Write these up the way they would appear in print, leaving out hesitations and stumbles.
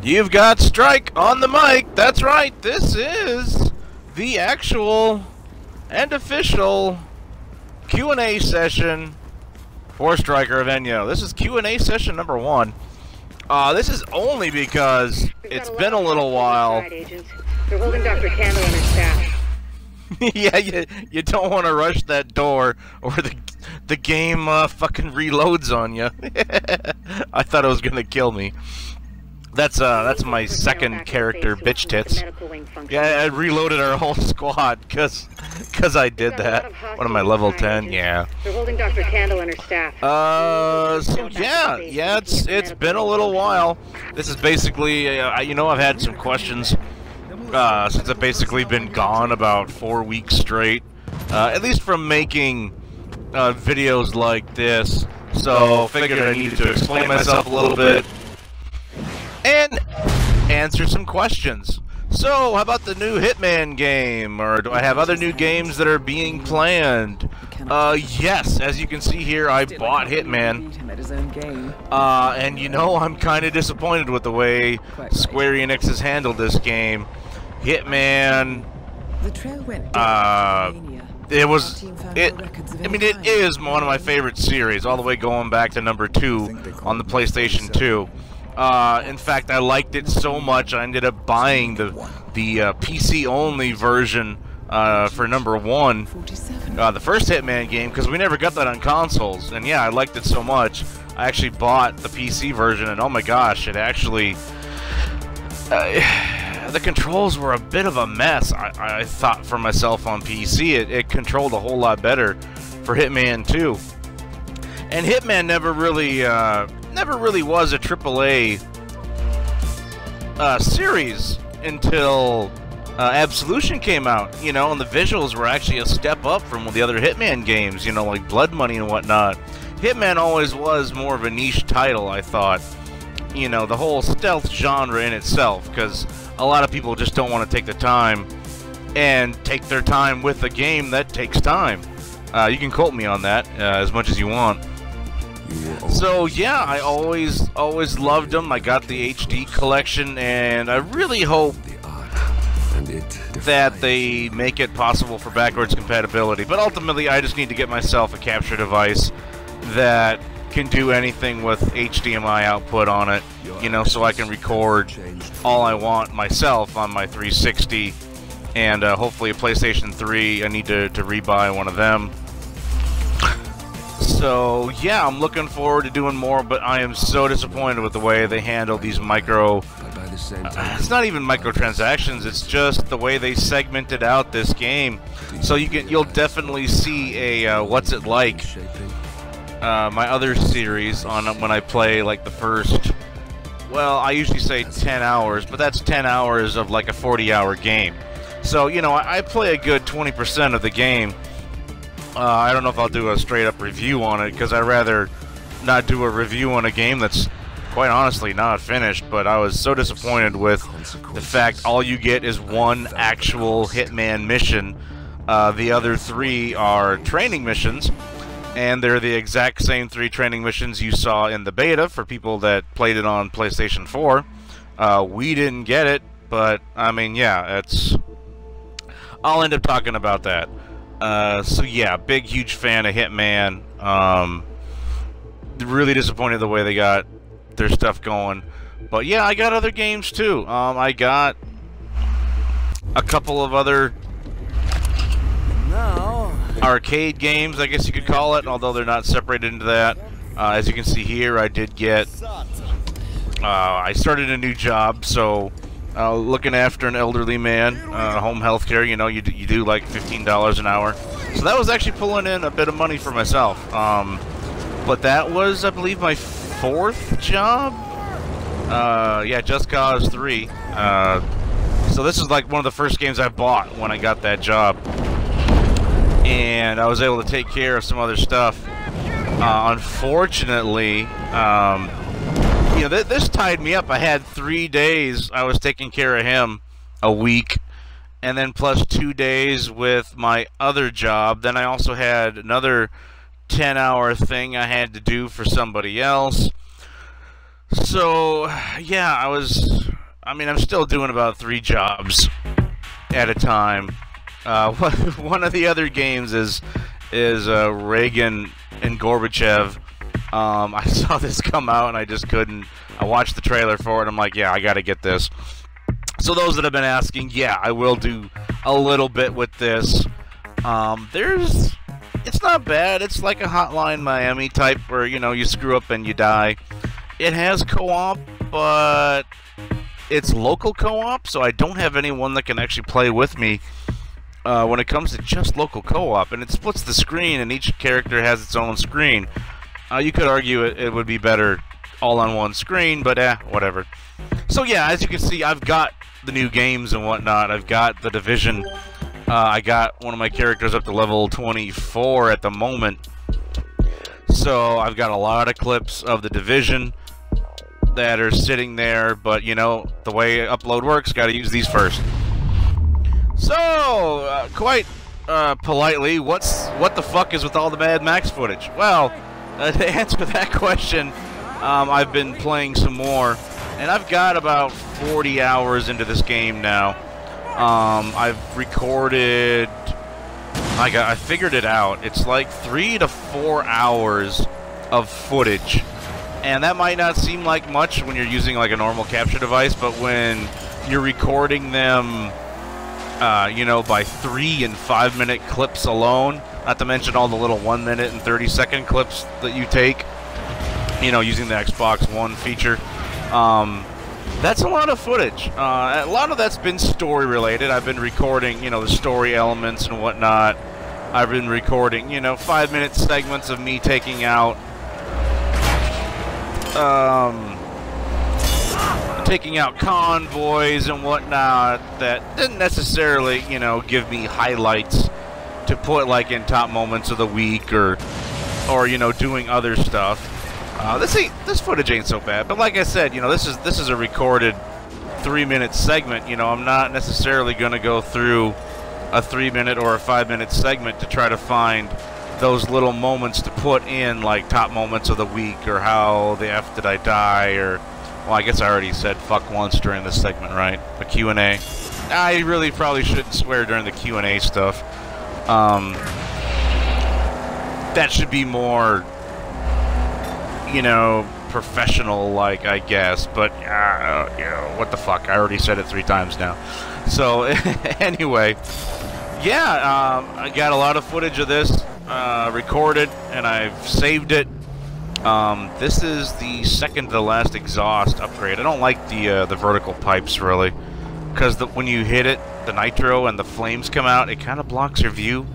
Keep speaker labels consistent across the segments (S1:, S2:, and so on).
S1: You've got Strike on the mic. That's right. This is the actual and official Q&A session for Stryker of Enyo. This is Q&A session number 1. This is only because it's been a little while.
S2: They're holding Dr. Candle and her staff.
S1: Yeah, you don't want to rush that door, or the game fucking reloads on you. I thought it was gonna kill me. That's my second character, bitch tits. Yeah, I reloaded our whole squad because I did that. What am I, level 10? Yeah.
S2: They're holding Dr. Candle and her staff.
S1: So yeah, it's been a little while. This is basically, you know, I've had some questions since I've basically been gone about 4 weeks straight, at least from making videos like this. So figured I needed to explain myself a little bit and answer some questions. So, how about the new Hitman game? Or do I have other new games that are being planned? Yes, as you can see here, I bought Hitman. And you know, I'm kind of disappointed with the way Square Enix has handled this game. Hitman, I mean, it is one of my favorite series, all the way going back to number 2 on the PlayStation 2. In fact, I liked it so much I ended up buying the PC-only version for number 1, the first Hitman game, because we never got that on consoles. And yeah, I liked it so much, I actually bought the PC version, and oh my gosh, it actually... the controls were a bit of a mess, I thought, for myself on PC. It controlled a whole lot better for Hitman 2. And Hitman never really was a AAA series until Absolution came out, you know, and the visuals were actually a step up from the other Hitman games, you know, like Blood Money and whatnot. Hitman always was more of a niche title, I thought. You know, the whole stealth genre in itself, because a lot of people just don't want to take the time and take their time with a game that takes time. You can quote me on that as much as you want. So yeah, I always loved them. I got the HD collection, and I really hope that they make it possible for backwards compatibility. But ultimately, I just need to get myself a capture device that can do anything with HDMI output on it, you know, so I can record all I want myself on my 360, and hopefully a PlayStation 3. I need to rebuy one of them. So yeah, I'm looking forward to doing more, but I am so disappointed with the way they handle these micro... it's not even microtransactions, it's just the way they segmented out this game. So you'll definitely see a what's it like, my other series on when I play like the first, well, I usually say 10 hours, but that's 10 hours of like a 40-hour game. So, you know, I play a good 20% of the game. I don't know if I'll do a straight-up review on it, because I'd rather not do a review on a game that's, quite honestly, not finished. But I was so disappointed with the fact all you get is one actual Hitman mission. The other 3 are training missions, and they're the exact same 3 training missions you saw in the beta for people that played it on PlayStation 4. We didn't get it, but, I mean, yeah, I'll end up talking about that. So yeah, big, huge fan of Hitman. Really disappointed the way they got their stuff going. But yeah, I got other games too. I got a couple of other arcade games, I guess you could call it, although they're not separated into that. As you can see here, I did get... I started a new job, so... looking after an elderly man, home health care, you know, you do like $15 an hour. So that was actually pulling in a bit of money for myself. But that was, I believe, my 4th job? Yeah, Just Cause 3. So this is like one of the first games I bought when I got that job. And I was able to take care of some other stuff. Unfortunately, you know, this tied me up. I had 3 days I was taking care of him a week, and then plus 2 days with my other job. Then I also had another 10-hour thing I had to do for somebody else. So, yeah, I mean, I'm still doing about 3 jobs at a time. One of the other games is Reagan and Gorbachev. I saw this come out and I just couldn't. I watched the trailer for it. I'm like, yeah, I gotta get this. So those that have been asking, yeah, I will do a little bit with this. It's not bad. It's like a Hotline Miami type where, you know, you screw up and you die. It has co-op, but it's local co-op, so I don't have anyone that can actually play with me when it comes to just local co-op. And it splits the screen, and each character has its own screen. You could argue it would be better all on one screen, but whatever. So yeah, as you can see, I've got the new games and whatnot. I've got The Division. I got one of my characters up to level 24 at the moment. So I've got a lot of clips of The Division that are sitting there, but you know, the way upload works, gotta use these first. So, quite politely, what the fuck is with all the Mad Max footage? Well, to answer that question, I've been playing some more, and I've got about 40 hours into this game now. I've recorded, I figured it out, it's like 3 to 4 hours of footage. And that might not seem like much when you're using like a normal capture device, but when you're recording them, you know, by 3 and 5 minute clips alone, not to mention all the little 1 minute and 30-second clips that you take, you know, using the Xbox One feature, that's a lot of footage. A lot of that's been story related. I've been recording, you know, the story elements and whatnot. I've been recording, you know, 5-minute segments of me taking out convoys and whatnot that didn't necessarily, you know, give me highlights to put like in top moments of the week or you know, doing other stuff. This footage ain't so bad, but like I said, you know, this is a recorded 3-minute segment. You know, I'm not necessarily going to go through a 3-minute or a 5-minute segment to try to find those little moments to put in, like top moments of the week, or how the F did I die, or, well, I guess I already said fuck once during this segment, right? The Q&A. I really probably shouldn't swear during the Q&A stuff. That should be more, you know, professional, like, I guess, but, you know, what the fuck, I already said it 3 times now. So, anyway, yeah, I got a lot of footage of this recorded, and I've saved it. This is the second to last exhaust upgrade. I don't like the vertical pipes, really, because when you hit it, the nitro and the flames come out, it kind of blocks your view.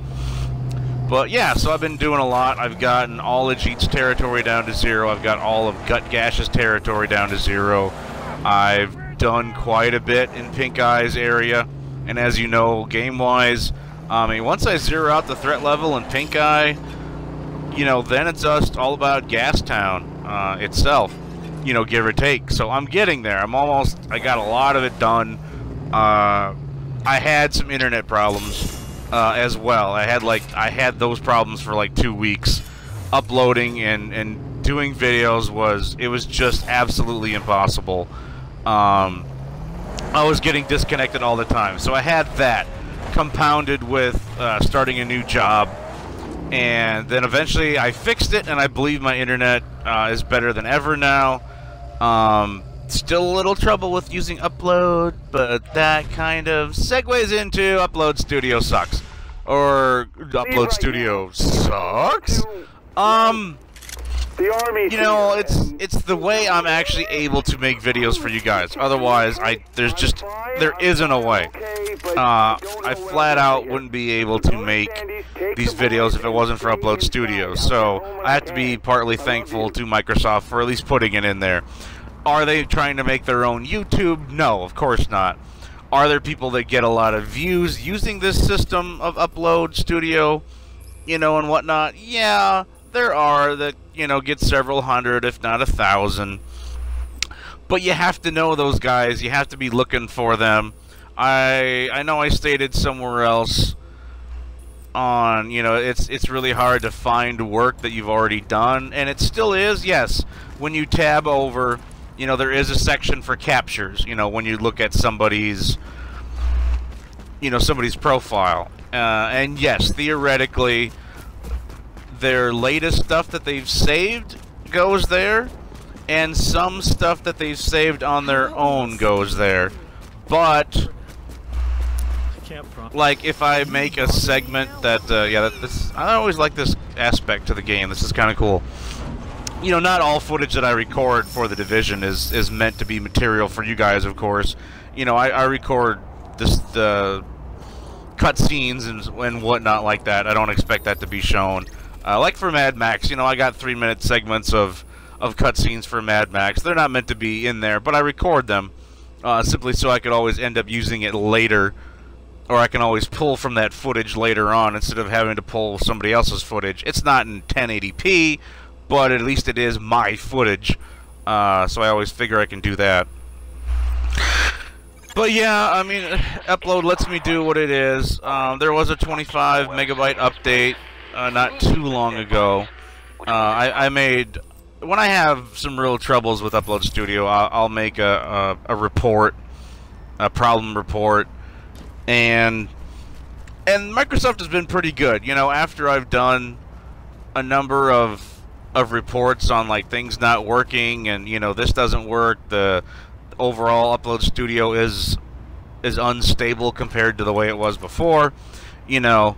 S1: But yeah, so I've been doing a lot. I've gotten all of Jeet's territory down to 0. I've got all of Gut Gash's territory down to 0. I've done quite a bit in Pink Eye's area. And as you know, game-wise, I mean, once I zero out the threat level in Pink Eye, you know, then it's just all about Gastown itself, you know, give or take. So I'm getting there. I got a lot of it done. I had some internet problems as well. I had those problems for like 2 weeks. Uploading and doing videos was just absolutely impossible. I was getting disconnected all the time. So I had that compounded with starting a new job. And then eventually I fixed it, and I believe my internet is better than ever now. Still a little trouble with using Upload, but that kind of segues into Upload Studio sucks. Or Upload Studio sucks? You know, it's the way I'm actually able to make videos for you guys. Otherwise, there isn't a way. I flat out wouldn't be able to make these videos if it wasn't for Upload Studio. So I have to be partly thankful to Microsoft for at least putting it in there. Are they trying to make their own YouTube? No, of course not. Are there people that get a lot of views using this system of Upload Studio, you know, and whatnot? Yeah, there are that, you know, get several hundred, if not 1,000. But you have to know those guys. You have to be looking for them. I know I stated somewhere else on, you know, it's really hard to find work that you've already done, and it still is, yes. When you tab over you know, there is a section for captures, you know, when you look at somebody's, you know, somebody's profile. And yes, theoretically, their latest stuff that they've saved goes there, and some stuff that they've saved on their own goes there. But like if I make a segment that, I always like this aspect to the game. This is kind of cool. You know, not all footage that I record for The Division is meant to be material for you guys, of course. You know, I record the cutscenes and whatnot like that. I don't expect that to be shown. Like for Mad Max, you know, I got 3-minute segments of cutscenes for Mad Max. They're not meant to be in there, but I record them simply so I could always end up using it later, or I can always pull from that footage later on instead of having to pull somebody else's footage. It's not in 1080p, but at least it is my footage, so I always figure I can do that. But yeah, I mean, Upload lets me do what it is. There was a 25 megabyte update not too long ago. I made, when I have some real troubles with Upload Studio, I'll make a report, a problem report, and Microsoft has been pretty good. You know, after I've done a number of reports on like things not working, and you know, this doesn't work, the overall Upload Studio is unstable compared to the way it was before. You know,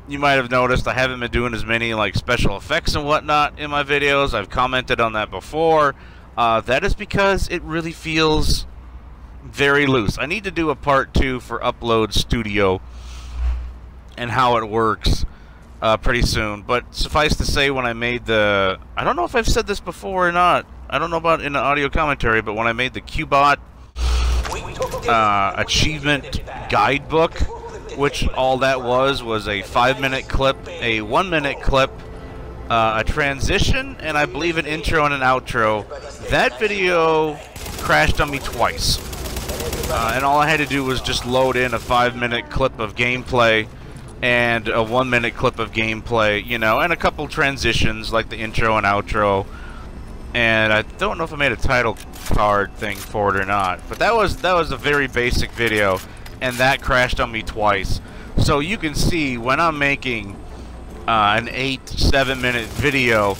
S1: you might have noticed I haven't been doing as many like special effects and whatnot in my videos. I've commented on that before. That is because it really feels very loose. I need to do a part 2 for Upload Studio and how it works pretty soon. But suffice to say, when I made the, I don't know if I've said this before or not, I don't know about in the audio commentary, but when I made the Qbot achievement guidebook, which all that was a 5-minute clip, a 1-minute clip, a transition, and I believe an intro and an outro. That video crashed on me twice, and all I had to do was just load in a 5-minute clip of gameplay and a 1-minute clip of gameplay, you know, and a couple transitions like the intro and outro. And I don't know if I made a title card thing for it or not, but that was a very basic video, and that crashed on me twice. So you can see when I'm making an 8-7 minute video,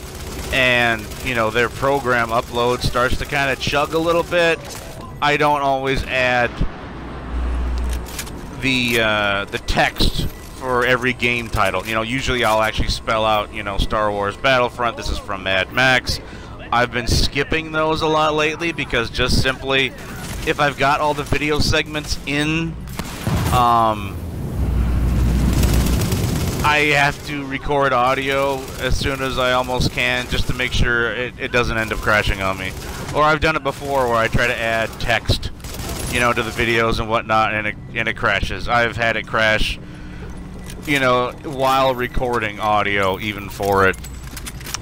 S1: and you know, their program Upload starts to kind of chug a little bit, I don't always add the text for every game title. You know, usually I'll actually spell out, you know, Star Wars Battlefront, this is from Mad Max. I've been skipping those a lot lately because just simply, if I've got all the video segments in, I have to record audio as soon as I almost can just to make sure it doesn't end up crashing on me. Or I've done it before where I try to add text, you know, to the videos and whatnot, and it crashes. I've had it crash, you know, while recording audio even for it.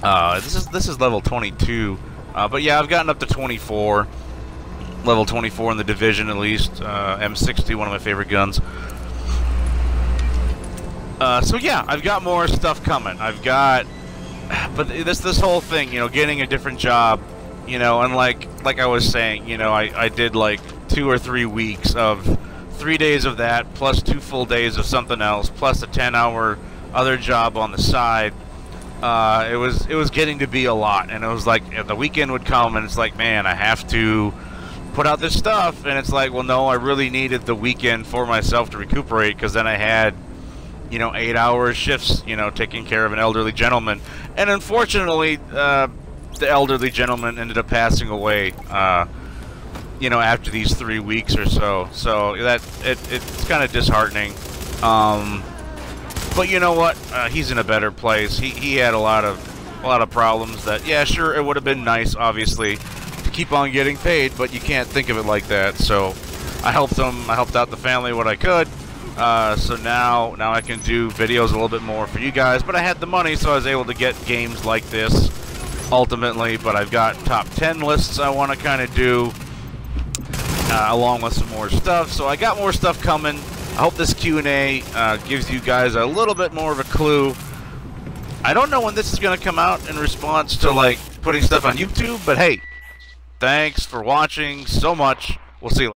S1: This is level 22, but yeah, I've gotten up to 24, level 24 in the Division at least. M60, one of my favorite guns. So yeah, I've got more stuff coming. I've got, but this whole thing, you know, getting a different job, you know, and like I was saying, you know, I did like 2 or 3 weeks of 3 days of that, plus 2 full days of something else, plus a 10-hour other job on the side. It was getting to be a lot, and it was like the weekend would come, and it's like, man, I have to put out this stuff, and it's like, well, no, I really needed the weekend for myself to recuperate, because then I had, you know, 8-hour shifts, you know, taking care of an elderly gentleman, and unfortunately, the elderly gentleman ended up passing away, you know, after these 3 weeks or so. So that it's kind of disheartening. But you know what? He's in a better place. He had a lot of problems that, yeah, sure, it would have been nice, obviously, to keep on getting paid, but you can't think of it like that. So I helped him. I helped out the family what I could. So now I can do videos a little bit more for you guys. But I had the money, so I was able to get games like this ultimately. But I've got top 10 lists I want to kind of do, along with some more stuff. So I got more stuff coming. I hope this Q&A gives you guys a little bit more of a clue. I don't know when this is going to come out in response to like putting stuff on YouTube, but hey, Thanks for watching so much. We'll see you.